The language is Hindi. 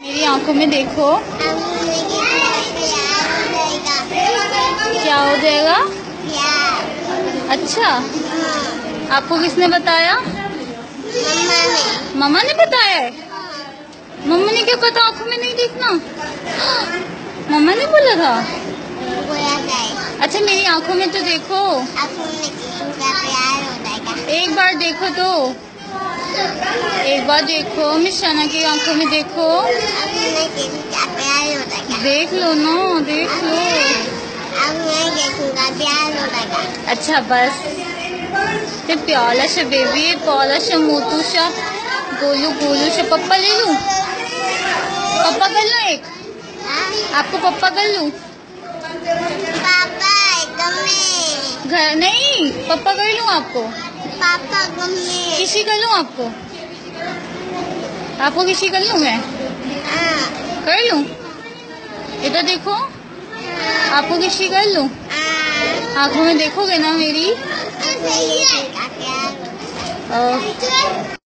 मेरी आंखों में देखो। क्या हो जाएगा? अच्छा, आपको किसने बताया? मम्मा ने बताया है। मम्मा ने क्या पता आंखों में नहीं देखना? मम्मा ने बोला था। अच्छा मेरी आंखों में तो देखो, एक बार देखो तो, एक बार देखो। मिस शना की आंखों में देखो, देख लो ना, देख लो। अच्छा बस ते प्यालाशा बेबी, प्यालाशा मोटूशा, गोलू गोलूशा। पप्पा ले लूं? पप्पा कर लूं एक? आपको पप्पा कर लूं? पापा घर नहीं, पप्पा कर लूं आपको? पापा किसी कर लूं आपको? आपको किसी कर लूं मैं? कर लूं? इधर देखो, आपको किसी कर लूं? आंखों में देखोगे ना मेरी?